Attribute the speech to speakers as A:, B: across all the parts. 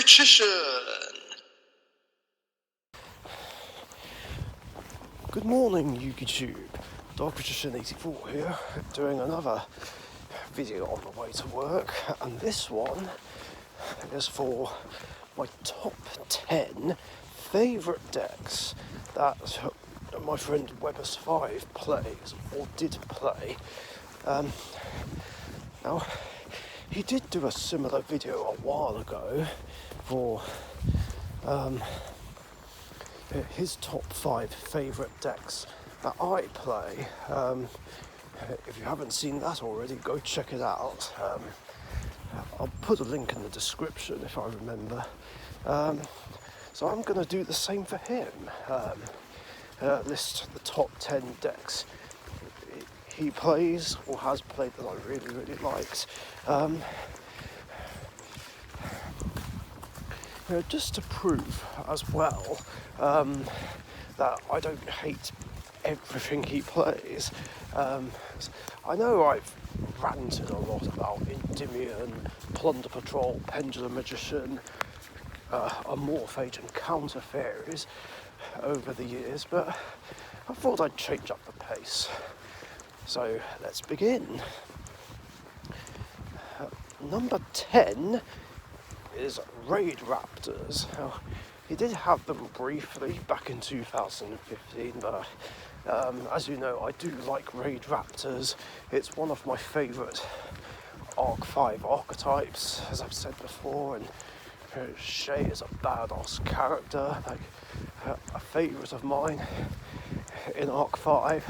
A: Richician.
B: Good morning, YouTube. Richician84 here, doing another video on the way to work, and this one is for my top 10 favourite decks that my friend Webberz05 plays, or did play. Now, he did do a similar video a while ago for his top 5 favourite decks that I play. If you haven't seen that already, go check it out. I'll put a link in the description if I remember. So I'm going to do the same for him. List the top 10 decks he plays or has played that I really, really liked. Just to prove as well that I don't hate everything he plays. I know I've ranted a lot about Endymion, Plunder Patrol, Pendulum Magician, Amorphage and Counter Fairies over the years, but I thought I'd change up the pace. So let's begin. Number 10 is Raid Raptors. Now, he did have them briefly back in 2015, but as you know, I do like Raid Raptors. It's one of my favourite Arc 5 archetypes, as I've said before, and Shay is a badass character, like a favourite of mine in Arc 5.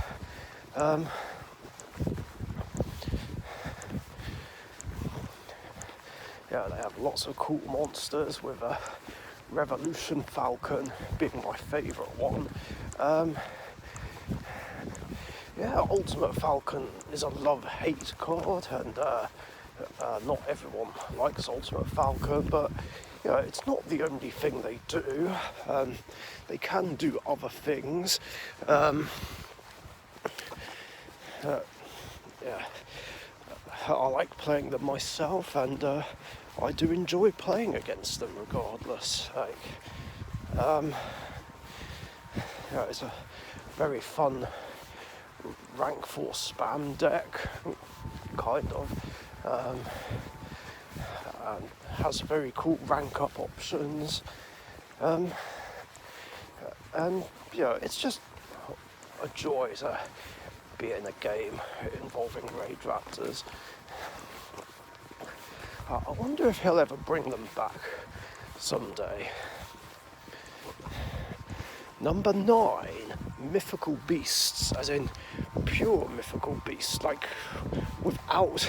B: Yeah, they have lots of cool monsters, with Revolution Falcon being my favourite one. Yeah, Ultimate Falcon is a love-hate card, and not everyone likes Ultimate Falcon, but you know, it's not the only thing they do. They can do other things. Yeah, I like playing them myself, and I do enjoy playing against them regardless. Like, yeah, it's a very fun rank 4 spam deck, kind of, and has very cool rank up options, and yeah, it's just a joy to be in a game involving Raid Raptors. I wonder if he'll ever bring them back someday. Number 9, Mythical Beasts, as in pure mythical beasts, like without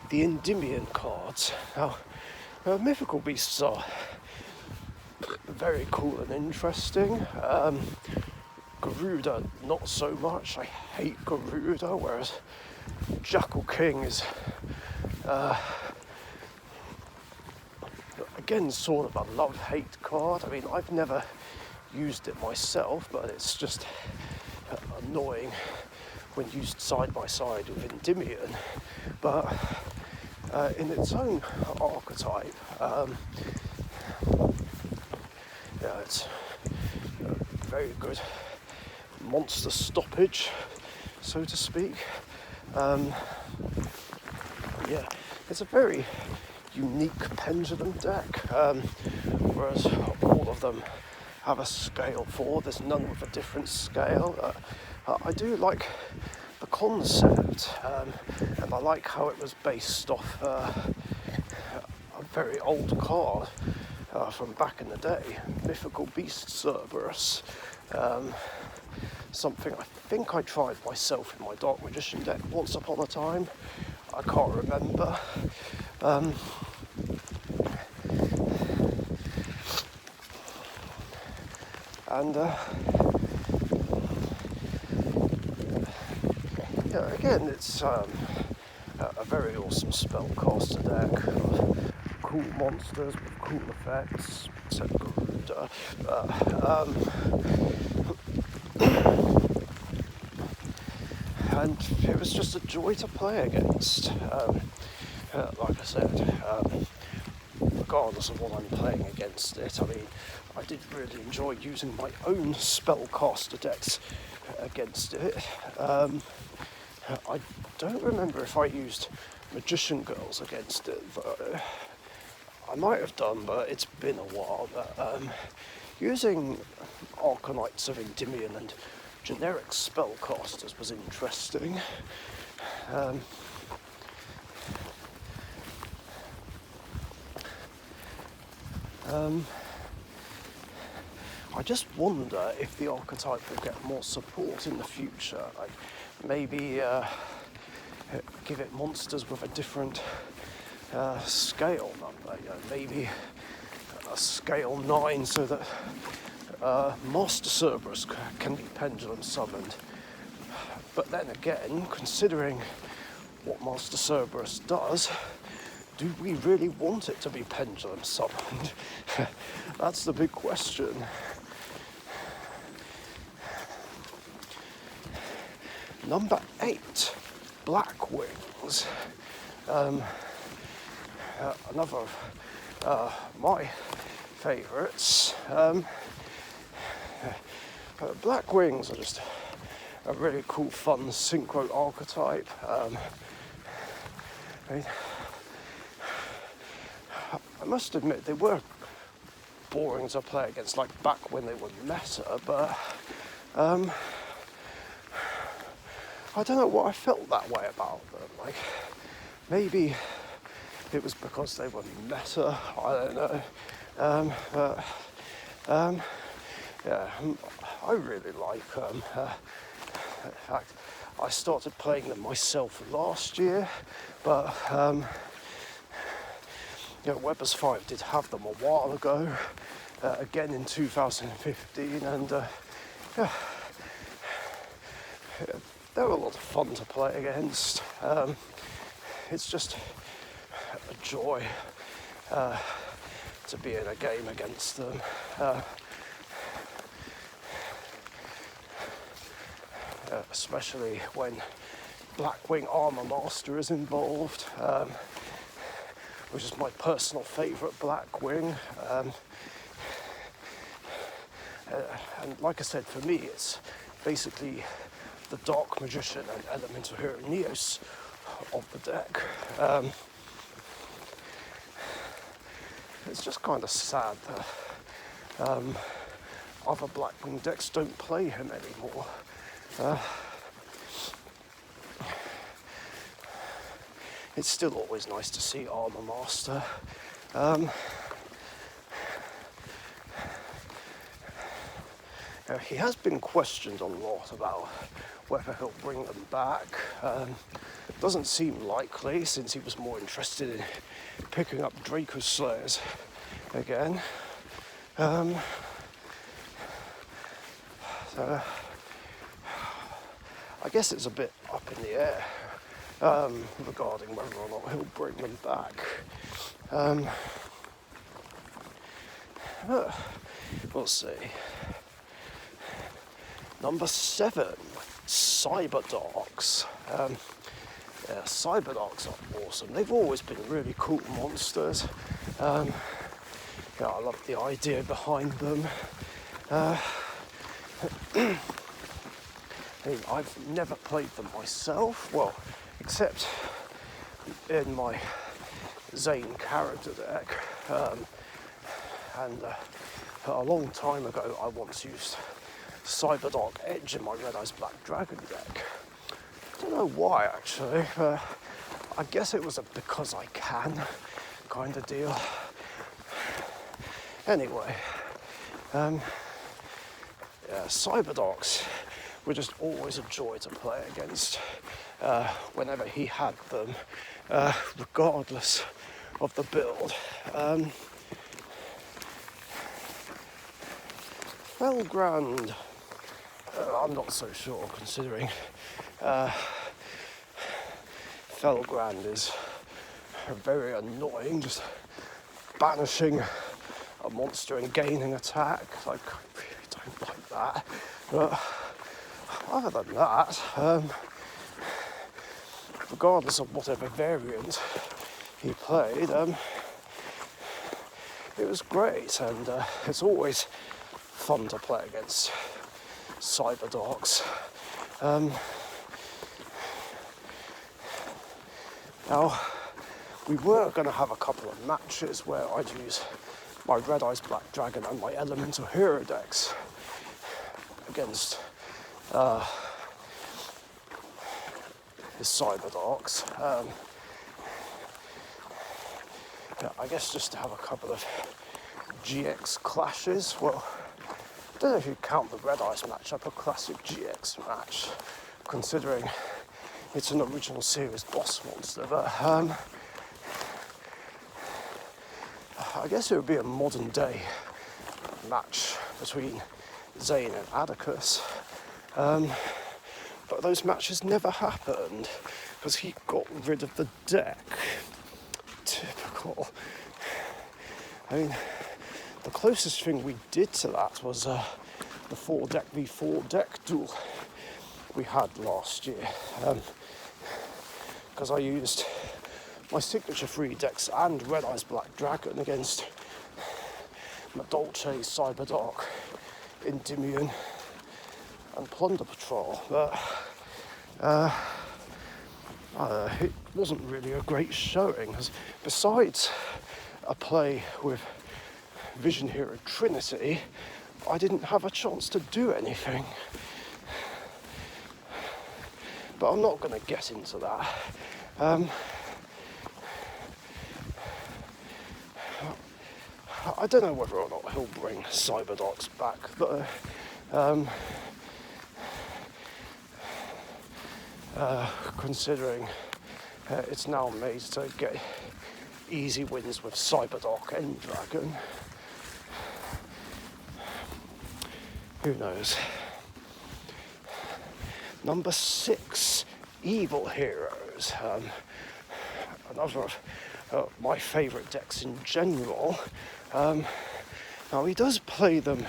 B: the Endymion cards. Now, mythical beasts are very cool and interesting. Garuda, not so much. I hate Garuda, whereas Jackal King is again sort of a love-hate card. I mean, I've never used it myself, but it's just annoying when used side by side with Endymion. But in its own archetype, yeah, it's very good monster stoppage, so to speak. Yeah, it's a very unique pendulum deck, whereas all of them have a scale 4. There's none with a different scale. I do like the concept, and I like how it was based off a very old card from back in the day, Mythical Beast Cerberus. Something I think I tried myself in my Dark Magician deck once upon a time. I can't remember. And yeah, again, it's a very awesome spellcaster deck. Cool monsters with cool effects, except Garuda. And it was just a joy to play against. Like I said, regardless of what I'm playing against it. I mean, I did really enjoy using my own spellcaster decks against it. I don't remember if I used Magician Girls against it, though. I might have done, but it's been a while. But using Arcanites of Endymion and generic spellcasters was interesting. I just wonder if the archetype will get more support in the future. Like maybe give it monsters with a different scale number. You know, maybe a scale 9 so that Master Cerberus can be pendulum summoned. But then again, considering what Master Cerberus does, do we really want it to be pendulum summoned? That's the big question. Number 8, Black Wings. Another of my favourites. Black Wings are just a really cool, fun synchro archetype. I must admit they were boring to play against, like back when they were meta, but I don't know what I felt that way about them. Like maybe it was because they were meta, I don't know. Yeah, I really like them. In fact, I started playing them myself last year, but Webberz05 did have them a while ago, again in 2015, and they were a lot of fun to play against. It's just a joy to be in a game against them. Especially when Blackwing Armor Master is involved, which is my personal favourite Blackwing. And like I said, for me, it's basically the Dark Magician and Elemental Hero Neos of the deck. It's just kind of sad that other Blackwing decks don't play him anymore. It's still always nice to see Armor Master. He has been questioned a lot about whether he'll bring them back. Doesn't seem likely, since he was more interested in picking up Draco Slayers again. So I guess it's a bit up in the air regarding whether or not he'll bring them back. We'll see. Number 7, Cyberdogs. Cyberdogs are awesome. They've always been really cool monsters. I love the idea behind them. I've never played them myself, well, except in my Zane character deck. And a long time ago, I once used Cyberdog Edge in my Red Eyes Black Dragon deck. I don't know why, actually, but I guess it was a because I can kind of deal. Anyway, Cyberdogs were just always a joy to play against whenever he had them, regardless of the build. Felgrand, I'm not so sure, considering Felgrand is very annoying, just banishing a monster and gaining attack. Like, I really don't like that. But other than that, regardless of whatever variant he played, it was great, and it's always fun to play against cyberdogs. Now, we were going to have a couple of matches where I'd use my Red Eyes Black Dragon and my Elemental Hero decks against his cyberdogs. Yeah, I guess just to have a couple of GX clashes. Well, I don't know if you count the Red Eyes matchup a classic GX match, considering it's an original series boss monster, but I guess it would be a modern day match between Zane and Atticus. But those matches never happened because he got rid of the deck. Typical. I mean, the closest thing we did to that was the 4-deck v4 deck duel we had last year. Because I used my signature 3 decks and Red Eyes Black Dragon against Madolche, Cyberdog, Endymion and Plunder Patrol, but it wasn't really a great showing, because besides a play with Vision Hero Trinity, I didn't have a chance to do anything. But I'm not going to get into that. I don't know whether or not he'll bring Cyberdogs back, but considering it's now made to get easy wins with Cyberdog and Dragon, who knows. Number 6, Evil Heroes. Another of my favourite decks in general. Now he does play them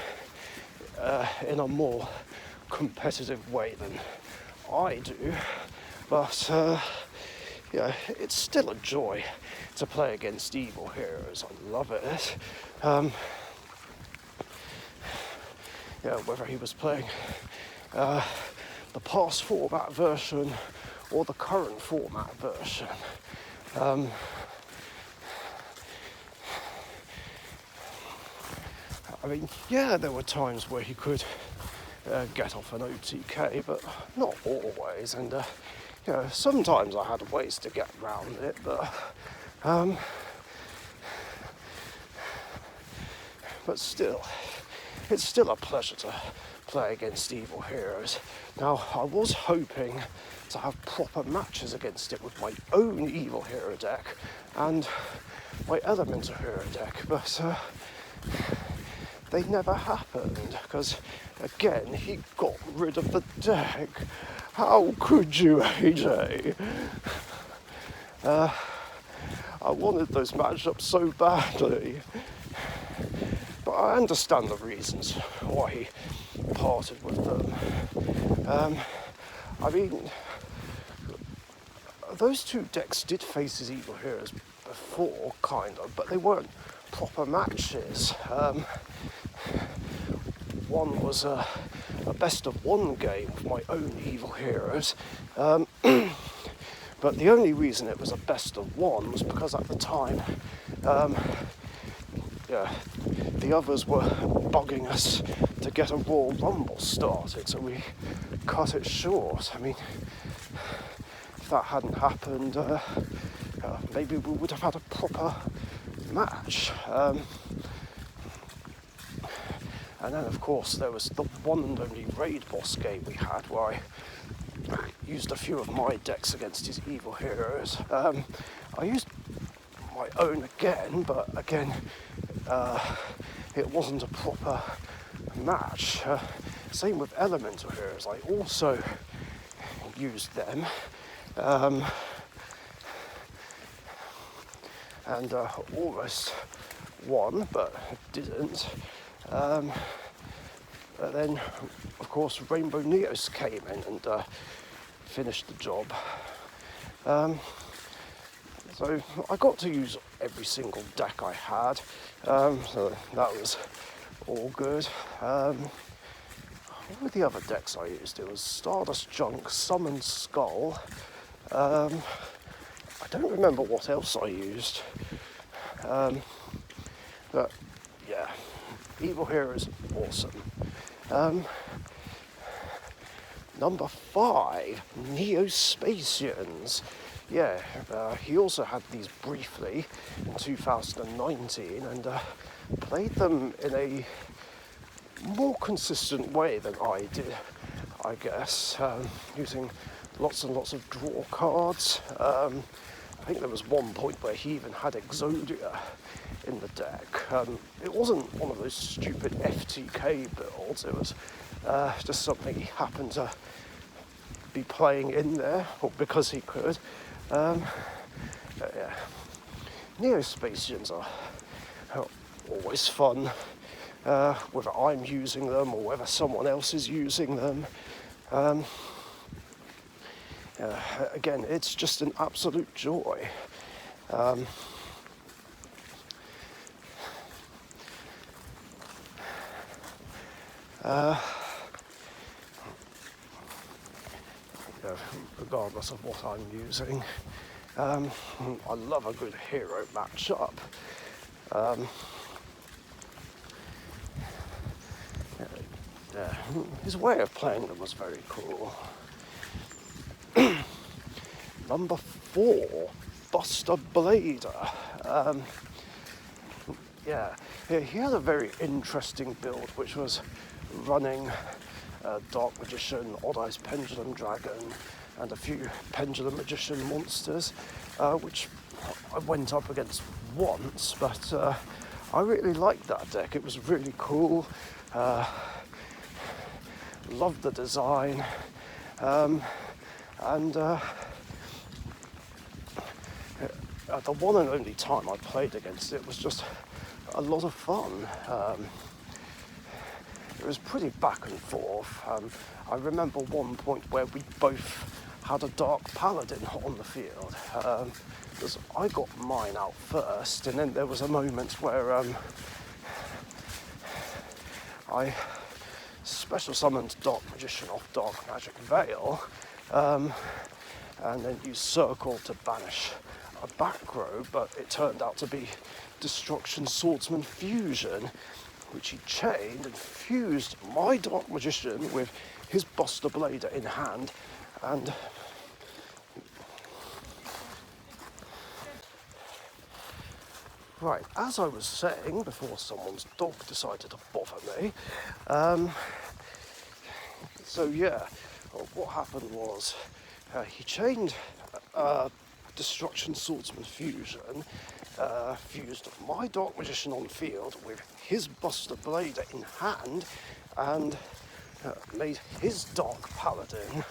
B: in a more competitive way than I do, but yeah, it's still a joy to play against Evil Heroes. I love it. Yeah, whether he was playing the past format version or the current format version. I mean, yeah, there were times where he could get off an OTK, but not always. And you know, sometimes I had ways to get around it, but still, it's still a pleasure to play against Evil Heroes. Now, I was hoping to have proper matches against it with my own Evil Hero deck and my Elemental Hero deck, but they never happened, because again, he got rid of the deck. How could you, AJ? I wanted those matchups so badly, but I understand the reasons why he parted with them. I mean, those two decks did face his Evil Heroes before, kind of, but they weren't proper matches. One was a best of one game with my own Evil Heroes, but the only reason it was a best of one was because at the time, yeah, the others were bugging us to get a Royal Rumble started, so we cut it short. I mean, if that hadn't happened, maybe we would have had a proper match. And then, of course, there was the one and only raid boss game we had, where I used a few of my decks against his Evil Heroes. I used my own again, but again, it wasn't a proper match. Same with Elemental Heroes. I also used them. And almost won, but didn't. But then, of course, Rainbow Neos came in and finished the job. So I got to use every single deck I had, so that was all good. What were the other decks I used? It was Stardust Junk, Summon Skull. I don't remember what else I used. But yeah, Evil Hero is awesome. Number 5, Neospatians. Yeah, he also had these briefly in 2019 and played them in a more consistent way than I did, I guess, using lots and lots of draw cards. I think there was one point where he even had Exodia in the deck. It wasn't one of those stupid FTK builds, it was just something he happened to be playing in there, or because he could. Yeah. Neospatians are always fun, whether I'm using them or whether someone else is using them. Again, it's just an absolute joy. Regardless of what I'm using, I love a good hero matchup. His way of playing them was very cool. Number 4, Buster Blader. He had a very interesting build, which was running Dark Magician, Odd Eyes Pendulum Dragon, and a few Pendulum Magician monsters, which I went up against once, but I really liked that deck. It was really cool. Loved the design, and the one and only time I played against it was just a lot of fun. It was pretty back and forth. I remember one point where we both had a Dark Paladin on the field, because I got mine out first, and then there was a moment where I special summoned Dark Magician off Dark Magic Veil, and then used Circle to banish a back row, but it turned out to be Destruction Swordsman Fusion, which he chained and fused my Dark Magician with his Buster Blader in hand, and right, as I was saying before someone's dog decided to bother me, so yeah, what happened was he chained Destruction Swordsman Fusion, fused my Dark Magician on field with his Buster Blader in hand, and made his Dark Paladin,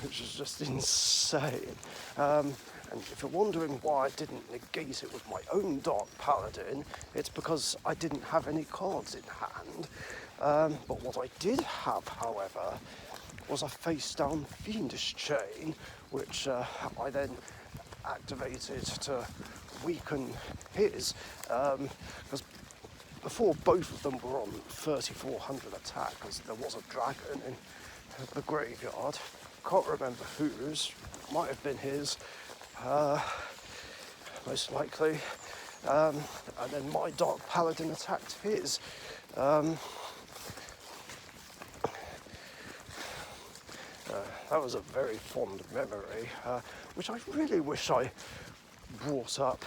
B: which was just insane. And if you're wondering why I didn't negate it with my own Dark Paladin, it's because I didn't have any cards in hand. But what I did have, however, was a face-down Fiendish Chain, which I then activated to weaken his, because before both of them were on 3,400 attack, because there was a dragon in the graveyard. Can't remember whose, might have been his, most likely. And then my Dark Paladin attacked his. That was a very fond memory, which I really wish I brought up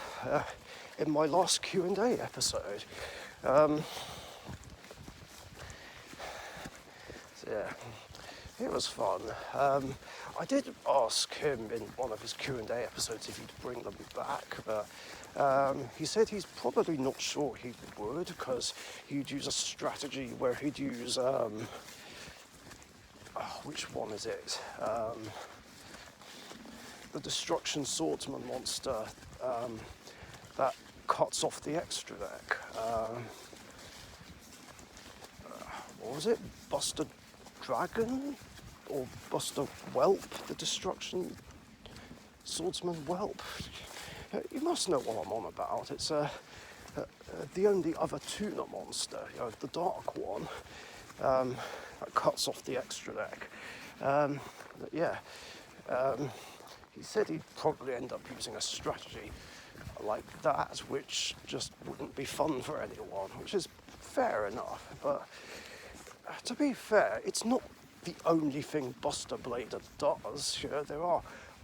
B: in my last Q&A episode. So yeah, it was fun. I did ask him in one of his Q&A episodes if he'd bring them back, but he said he's probably not sure he would, because he'd use a strategy where he'd use which one is it? The Destruction Swordsman monster that cuts off the extra deck. What was it? Buster Dragon? Or Buster Whelp? The Destruction Swordsman Whelp. You must know what I'm on about. It's the only other tuner monster, the dark one, that cuts off the extra deck. He said he'd probably end up using a strategy like that, which just wouldn't be fun for anyone, which is fair enough. But to be fair, it's not the only thing Buster Blader does. There are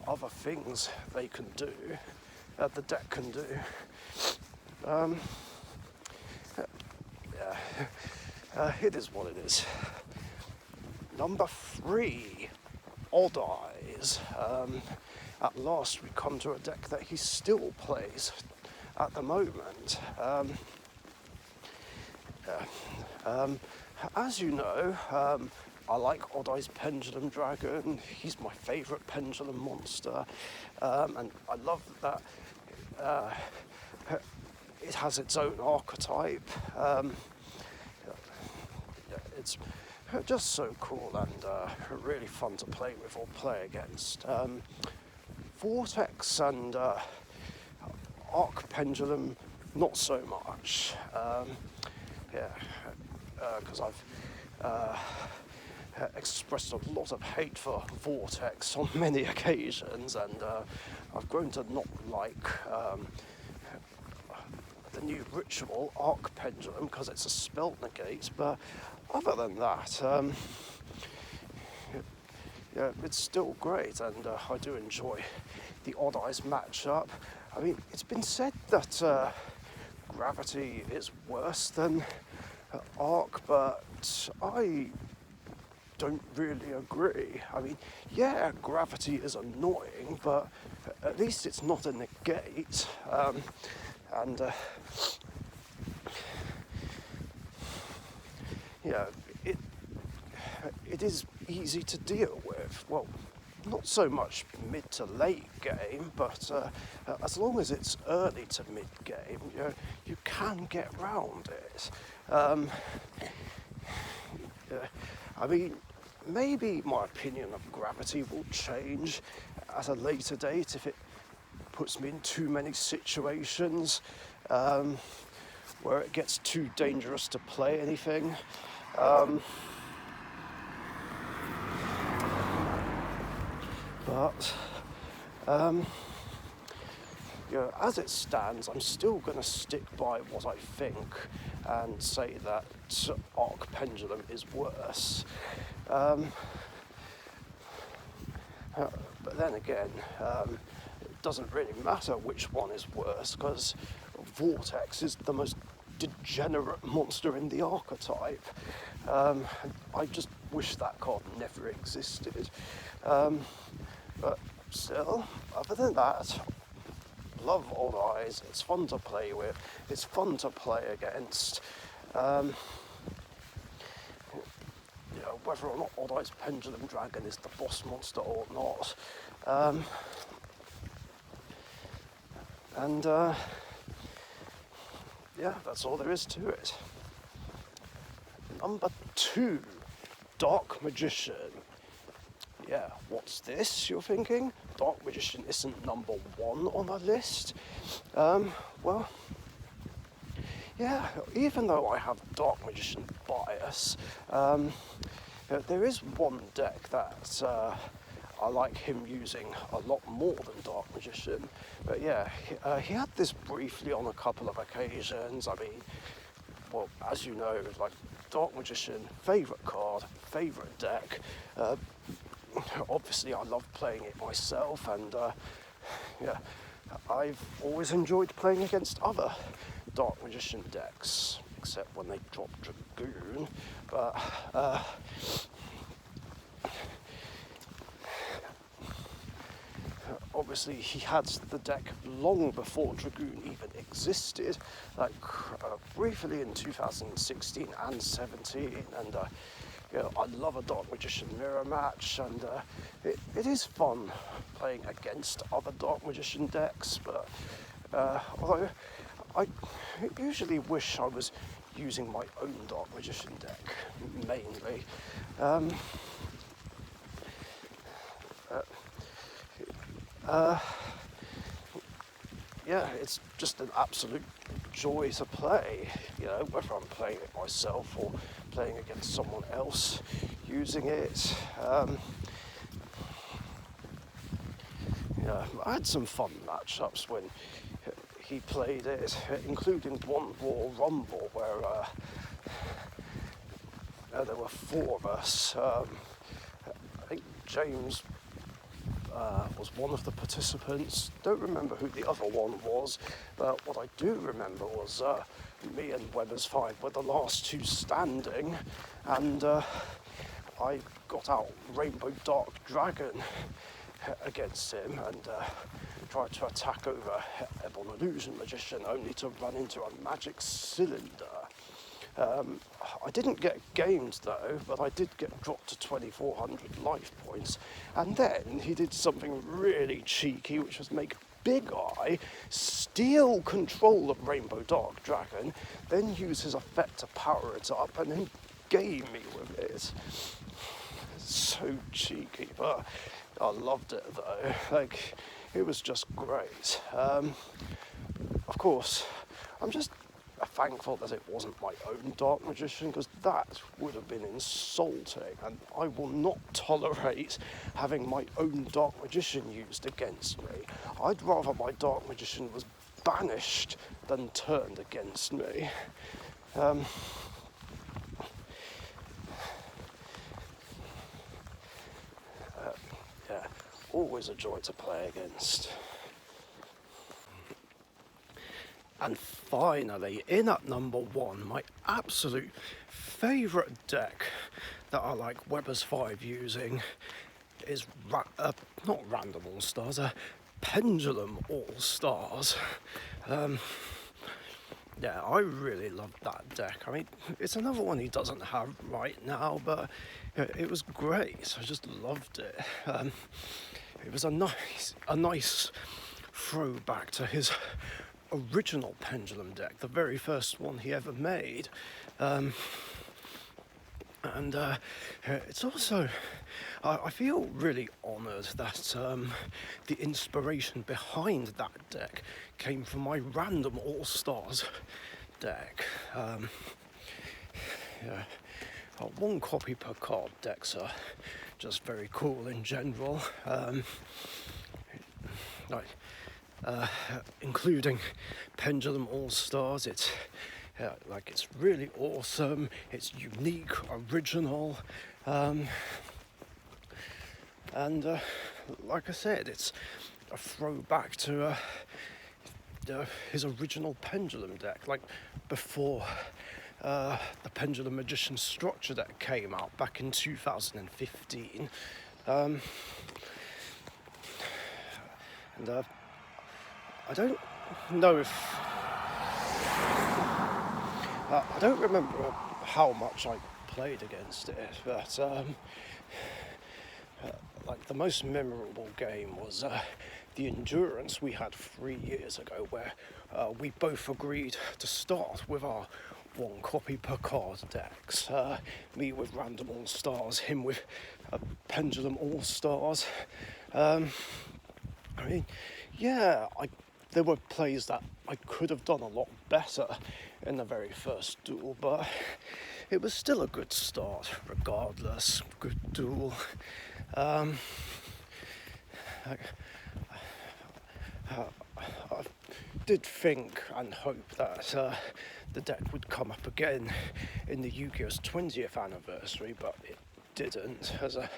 B: other things they can do, the deck can do. It is what it is. Number 3, Odd Eyes. At last we come to a deck that he still plays at the moment. As you know, I like Odd Eyes Pendulum Dragon. He's my favourite pendulum monster, and I love that it has its own archetype. It's just so cool and really fun to play with or play against. Vortex and Arc Pendulum, not so much. Because I've expressed a lot of hate for Vortex on many occasions, and I've grown to not like the new ritual Arc Pendulum because it's a spell negate. But other than that, it's still great, and I do enjoy the Odd Eyes matchup. I mean, it's been said that Gravity is worse than Arc, but I don't really agree. I mean, yeah, Gravity is annoying, but at least it's not a negate. It is easy to deal with. Well, not so much mid to late game, but as long as it's early to mid game, you can get round it. I mean, maybe my opinion of Gravity will change at a later date if it puts me in too many situations where it gets too dangerous to play anything. But as it stands, I'm still going to stick by what I think and say that Arc Pendulum is worse. But then again, it doesn't really matter which one is worse, because Vortex is the most degenerate monster in the archetype. I just wish that card never existed. But still, other than that, love Odd Eyes. It's fun to play with. It's fun to play against. Whether or not Odd Eyes Pendulum Dragon is the boss monster or not. That's all there is to it. Number 2, Dark Magician. Yeah, what's this, you're thinking? Dark Magician isn't number 1 on the list. Even though I have Dark Magician bias, there is one deck that I like him using a lot more than Dark Magician. But yeah, he had this briefly on a couple of occasions. I mean, well, as you know, like Dark Magician, favourite card, favourite deck. Obviously, I love playing it myself, and I've always enjoyed playing against other Dark Magician decks, except when they drop Dragoon. But obviously, he had the deck long before Dragoon even existed, like briefly in 2016 and 17, and I love a Dark Magician mirror match, and it is fun playing against other Dark Magician decks, but although I usually wish I was using my own Dark Magician deck, mainly. yeah, it's just an absolute joy to play, you know, whether I'm playing it myself or playing against someone else using it. Yeah, I had some fun matchups when he played it, including one Royal Rumble where there were four of us. I think James was one of the participants. Don't remember who the other one was, but what I do remember was me and Webberz05 were the last two standing, and I got out Rainbow Dark Dragon against him and tried to attack over Ebon Illusion Magician, only to run into a magic cylinder. I didn't get gamed though, but I did get dropped to 2400 life points, and then he did something really cheeky, which was make Big Eye steal control of Rainbow Dark Dragon, then use his effect to power it up, and then game me with it. So cheeky, but I loved it though. Like, it was just great. Of course, I'm just thankful that it wasn't my own Dark Magician, because that would have been insulting, and I will not tolerate having my own Dark Magician used against me. I'd rather my Dark Magician was banished than turned against me. Yeah, always a joy to play against. And finally, in at number one, my absolute favourite deck that I like Webberz05 using is not Random All Stars, Pendulum All Stars. Yeah, I really loved that deck. I mean, it's another one he doesn't have right now, but it was great. I just loved it. It was a nice throwback to his original Pendulum deck, the very first one he ever made. It's also, I feel really honoured that the inspiration behind that deck came from my Random All Stars deck. Yeah, one copy per card decks are just very cool in general. Including Pendulum All Stars, it's really awesome. It's unique, original, and like I said, it's a throwback to his original Pendulum deck, like before the Pendulum Magician structure deck came out back in 2015. I don't know if I don't remember how much I played against it, but like the most memorable game was the Endurance we had 3 years ago, where we both agreed to start with our one copy per card decks. Me with Random All Stars, him with Pendulum All Stars. I mean, yeah, there were plays that I could have done a lot better in the very first duel, but it was still a good start regardless. Good duel. I did think and hope that the deck would come up again in the Yu-Gi-Oh's 20th anniversary, but it didn't, as a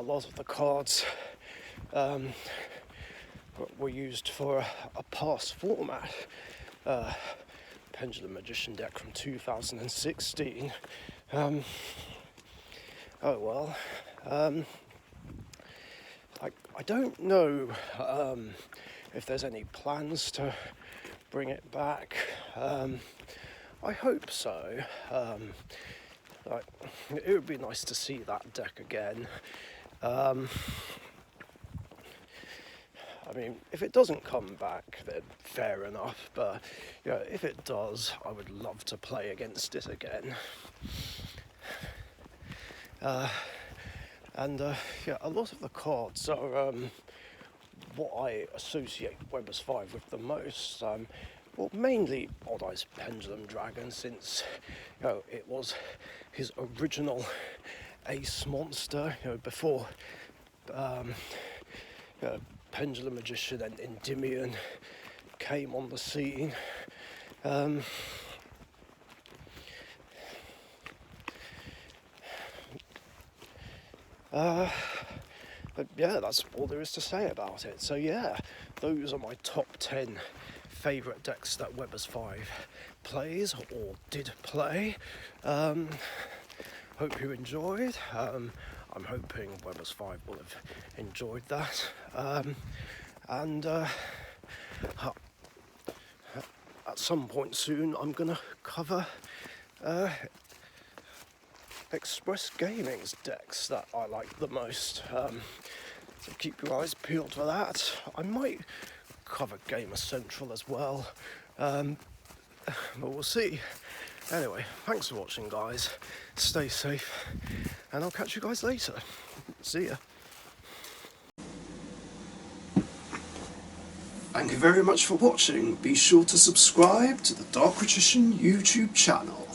B: lot of the cards were used for a past format Pendulum Magician deck from 2016. Oh well. I don't know if there's any plans to bring it back. I hope so. It would be nice to see that deck again. I mean, if it doesn't come back, then fair enough, but yeah, if it does, I would love to play against it again. Yeah, a lot of the cards are what I associate Webberz05 with the most. Well, mainly Odd Eyes Pendulum Dragon, since it was his original ace monster. Before Pendulum Magician and Endymion came on the scene. But yeah, that's all there is to say about it. So yeah, those are my top 10 favourite decks that Webberz05 plays or did play. Hope you enjoyed. I'm hoping Webberz05 will have enjoyed that. And at some point soon, I'm gonna cover Express Gaming's decks that I like the most. So keep your eyes peeled for that. I might cover Gamer Central as well, but we'll see. Anyway, thanks for watching, guys. Stay safe, and I'll catch you guys later. See ya. Thank you very much for watching. Be sure to subscribe to the Richician YouTube channel.